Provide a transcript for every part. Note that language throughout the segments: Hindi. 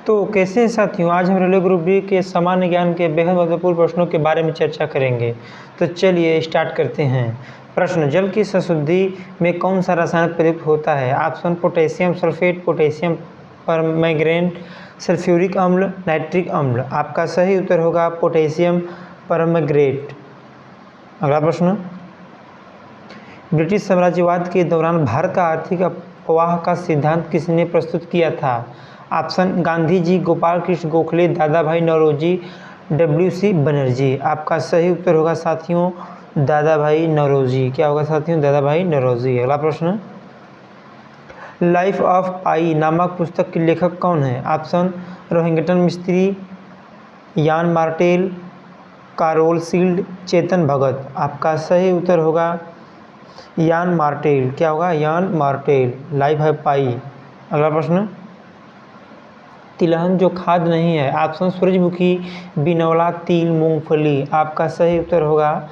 तो कैसे हैं साथियों, आज हम रेलवे ग्रुप डी के सामान्य ज्ञान के बेहद महत्वपूर्ण प्रश्नों के बारे में चर्चा करेंगे। तो चलिए स्टार्ट करते हैं। प्रश्न, जल की संशुद्धि में कौन सा रसायन प्रयुक्त होता है? Option potassium sulphate, potassium permanganate, sulphuric अम्ल, नाइट्रिक अम्ल। आपका सही उत्तर होगा पोटेशियम परमैंगनेट। अगला प्रश्न, ब्रिटिश साम्राज्यवाद के दौरान भारत का आर्थिक अफवाह का सिद्धांत किसने प्रस्तुत किया था? ऑप्शन गांधी जी, गोपाल कृष्ण गोखले, दादा भाई नौरोजी, WC बनर्जी। आपका सही उत्तर होगा साथियों दादा भाई नौरोजी। क्या होगा साथियों? दादा भाई नौरोजी। अगला प्रश्न, लाइफ ऑफ पाई नामक पुस्तक के लेखक कौन है? ऑप्शन रोहिंग्टन मिस्त्री, यान Martel, Carol sealed, Chetan Bhagat. आपका सही उत्तर होगा यान मार्टेल। क्या होगा? यान मार्टेल, लाइफ ऑफ पाई। अगला प्रश्न, तिलहन जो खाद नहीं है? ऑप्शन सूरजमुखी, बिनौला, तिल, मूंगफली। आपका सही उत्तर होगा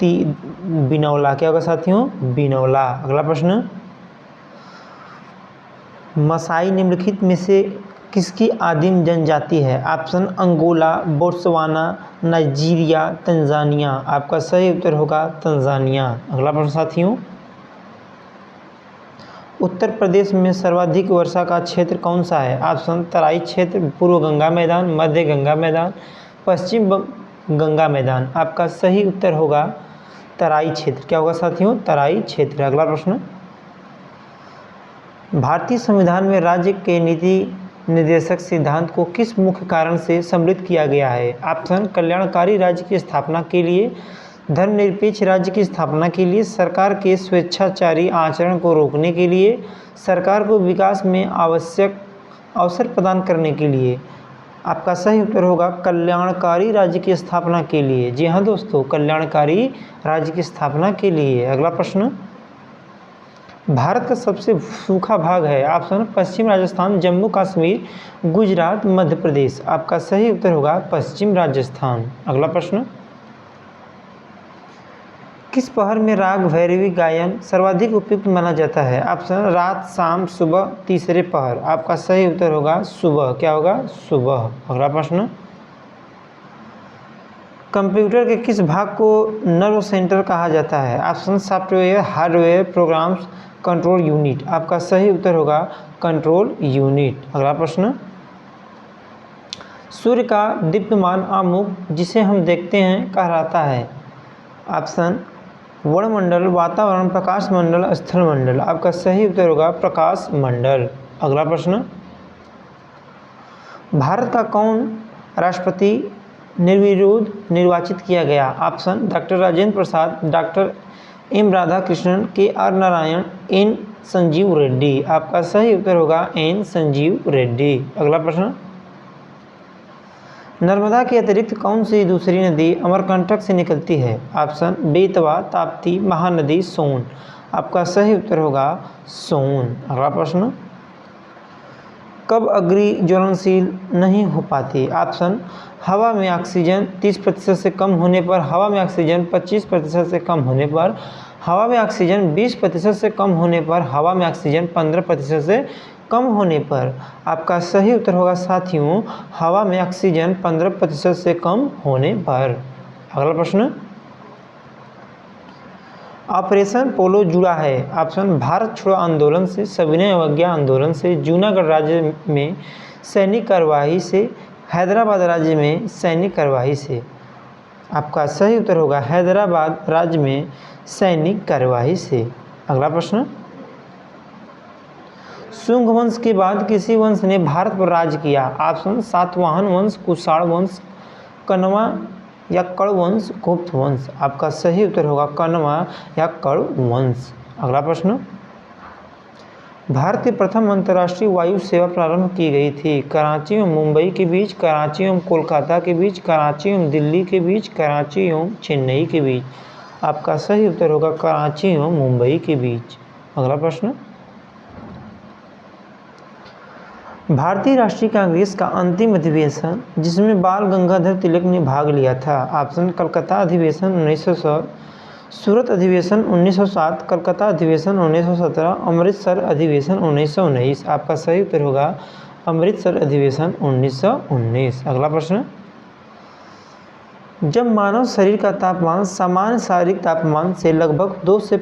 बिनौला। क्या होगा साथियों? बिनौला। अगला प्रश्न, मसाई निम्नलिखित में से किसकी आदिम जनजाति है? Option Angola, Botswana, Nigeria, Tanzania. आपका सही उत्तर होगा तंजानिया। अगला प्रश्न साथियों, उत्तर प्रदेश में सर्वाधिक वर्षा का क्षेत्र कौन सा है? ऑप्शन तराई क्षेत्र, पूर्व गंगा मैदान, मध्य गंगा मैदान, पश्चिम गंगा मैदान। आपका सही उत्तर होगा तराई क्षेत्र। क्या होगा साथियों? तराई क्षेत्र। अगला प्रश्न, भारतीय संविधान में राज्य के नीति निर्देशक सिद्धांत को किस मुख्य कारण से सम्मिलित किया गया है? ऑप्शन कल्याणकारी राज्य की स्थापना के लिए, धर्मनिरपेक्ष राज्य की स्थापना के लिए, सरकार के स्वेच्छाचारी आचरण को रोकने के लिए, सरकार को विकास में आवश्यक अवसर प्रदान करने के लिए। आपका सही उत्तर होगा कल्याणकारी राज्य की स्थापना के लिए। जी हाँ दोस्तों, कल्याणकारी राज्य की स्थापना के लिए। अगला प्रश्न, भारत का सबसे सूखा भाग है? ऑप्शन पश्चिम राजस्थान, जम्मू कश्मीर, गुजरात, मध्य प्रदेश। आपका सही उत्तर होगा पश्चिम राजस्थान। अगला प्रश्न, किस पहर में राग भैरवी गायन सर्वाधिक उपयुक्त माना जाता है? ऑप्शन रात, शाम, सुबह, तीसरे पहर। आपका सही उत्तर होगा सुबह। क्या होगा? सुबह। अगला प्रश्न, कंप्यूटर के किस भाग को नर्व सेंटर कहा जाता है? Option software, hardware, programs, control unit. आपका सही उत्तर होगा कंट्रोल यूनिट। अगला प्रश्न, सूर्य का दीप्यमान आमुख जिसे हम देखते हैं कहलाता है? ऑप्शन वर्णमंडल, वातावरण, प्रकाश मंडल, स्थल मंडल। आपका सही उत्तर होगा प्रकाश मंडल। अगला प्रश्न, भारत का कौन राष्ट्रपति निर्विरोध निर्वाचित किया गया? Option doctor Rajendra Prasad, doctor M Radhakrishnan, KR Narayan, N Sanjiva Reddy. आपका सही उत्तर होगा N संजीव रेड्डी। अगला प्रश्न, नर्मदा के अतिरिक्त कौन सी दूसरी नदी अमरकंटक से निकलती है? ऑप्शन बेतवा, ताप्ती, महानदी, सोन। आपका सही उत्तर होगा सोन। अगला प्रश्न, कब अग्नि ज्वलनशील नहीं हो पाती? ऑप्शन हवा में ऑक्सीजन 30% से कम होने पर, हवा में ऑक्सीजन 25% से कम होने पर, हवा में ऑक्सीजन 20% से कम होने पर, हवा में ऑक्सीजन 15% से कम होने पर। आपका सही उत्तर होगा साथियों हवा में ऑक्सीजन 15% से कम होने पर। अगला प्रश्न, ऑपरेशन पोलो जुड़ा है? ऑप्शन भारत छोड़ो आंदोलन से, सविनय अवज्ञा आंदोलन से, जूनागढ़ राज्य में सैनिक कार्यवाही से, हैदराबाद राज्य में सैनिक कार्यवाही से। आपका सही उत्तर होगा हैदराबाद राज्य में सैनिक कार्यवाही से। अगला प्रश्न, शुंग वंश के बाद किसी वंश ने भारत पर राज किया? ऑप्शन सातवाहन वंश, कुषाण वंश, कण्वा या कण्व वंश, गुप्त वंश। आपका सही उत्तर होगा कण्वा या कण्व वंश। अगला प्रश्न, भारत की प्रथम अंतर्राष्ट्रीय वायु सेवा प्रारंभ की गई थी? कराची एवं मुंबई के बीच, कराची एवं कोलकाता के बीच, कराची एवं दिल्ली के बीच, कराची एवं चेन्नई के बीच। आपका सही उत्तर होगा कराची एवं मुंबई के बीच। अगला प्रश्न, भारतीय राष्ट्रीय कांग्रेस का अंतिम अधिवेशन जिसमें बाल गंगाधर तिलक ने भाग लिया था? ऑप्शन कलकत्ता अधिवेशन 1900, सूरत अधिवेशन 1907, कलकत्ता अधिवेशन 1917, अमृतसर अधिवेशन 1919। आपका सही उत्तर होगा अमृतसर अधिवेशन 1919। अगला प्रश्न, जब मानव शरीर का तापमान सामान्य शारीरिक तापमान से लगभग 2 से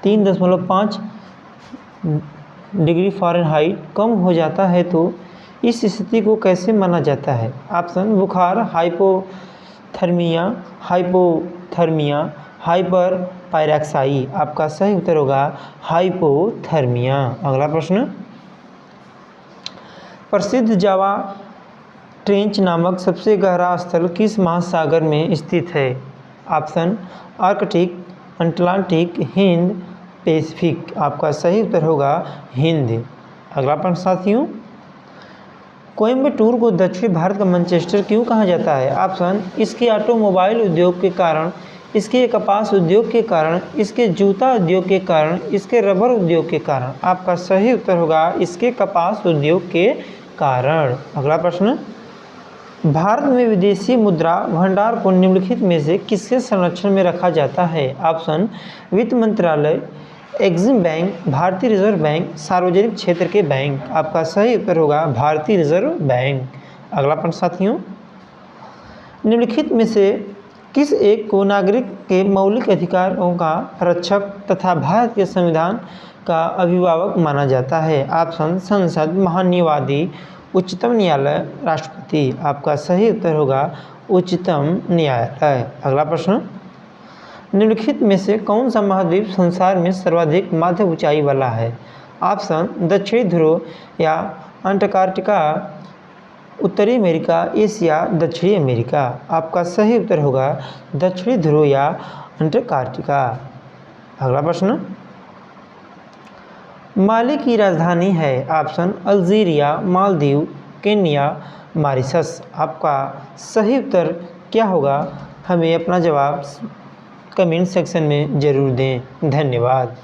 3.5 डिग्री फ़ारेनहाइट कम हो जाता है तो इस स्थिति को कैसे माना जाता है? ऑप्शन, बुखार, हाइपोथर्मिया, हाइपर पायरॉक्साई। आपका सही उत्तर होगा हाइपोथर्मिया। अगला प्रश्न, प्रसिद्ध जावा ट्रेंच नामक सबसे गहरा स्थल किस महासागर में स्थित है? Option, Arctic, Atlantic, Hind, Pacific. आपका सही उत्तर होगा हिंद। अगला प्रश्न साथियों, कोयम्बटूर को दक्षिण भारत का मैनचेस्टर क्यों कहा जाता है? ऑप्शन, इसके ऑटोमोबाइल उद्योग के कारण, इसके कपास उद्योग के कारण, इसके जूता उद्योग के कारण, इसके रबर उद्योग के कारण। आपका सही उत्तर होगा इसके कपास उद्योग के कारण। अगला प्रश्न, भारत में विदेशी मुद्रा भंडार को निम्नलिखित में से किसके संरक्षण में रखा जाता है? ऑप्शन, वित्त मंत्रालय, एग्जिम बैंक, भारतीय रिजर्व बैंक, सार्वजनिक क्षेत्र के बैंक। आपका सही उत्तर होगा भारतीय रिजर्व बैंक। अगला प्रश्न साथियों, निम्नलिखित में से किस एक को नागरिक के मौलिक अधिकारों का रक्षक तथा भारत के संविधान का अभिभावक माना जाता है? ऑप्शन, संसद, महान्यायवादी, उच्चतम न्यायालय, राष्ट्रपति। आपका सही उत्तर होगा उच्चतम न्यायालय। अगला प्रश्न, निम्नलिखित में से कौन सा महाद्वीप संसार में सर्वाधिक मध्य ऊंचाई वाला है? ऑप्शन, दक्षिणी ध्रुव या अंटार्कटिका, उत्तरी अमेरिका, एशिया, दक्षिणी अमेरिका। आपका सही उत्तर होगा दक्षिणी ध्रुव या अंटार्कटिका। अगला प्रश्न, माली की राजधानी है? Option, Algeria, Maldives, Kenya, Mauritius. आपका सही उत्तर क्या होगा? हमें अपना जवाब कमेंट सेक्शन में ज़रूर दें। धन्यवाद।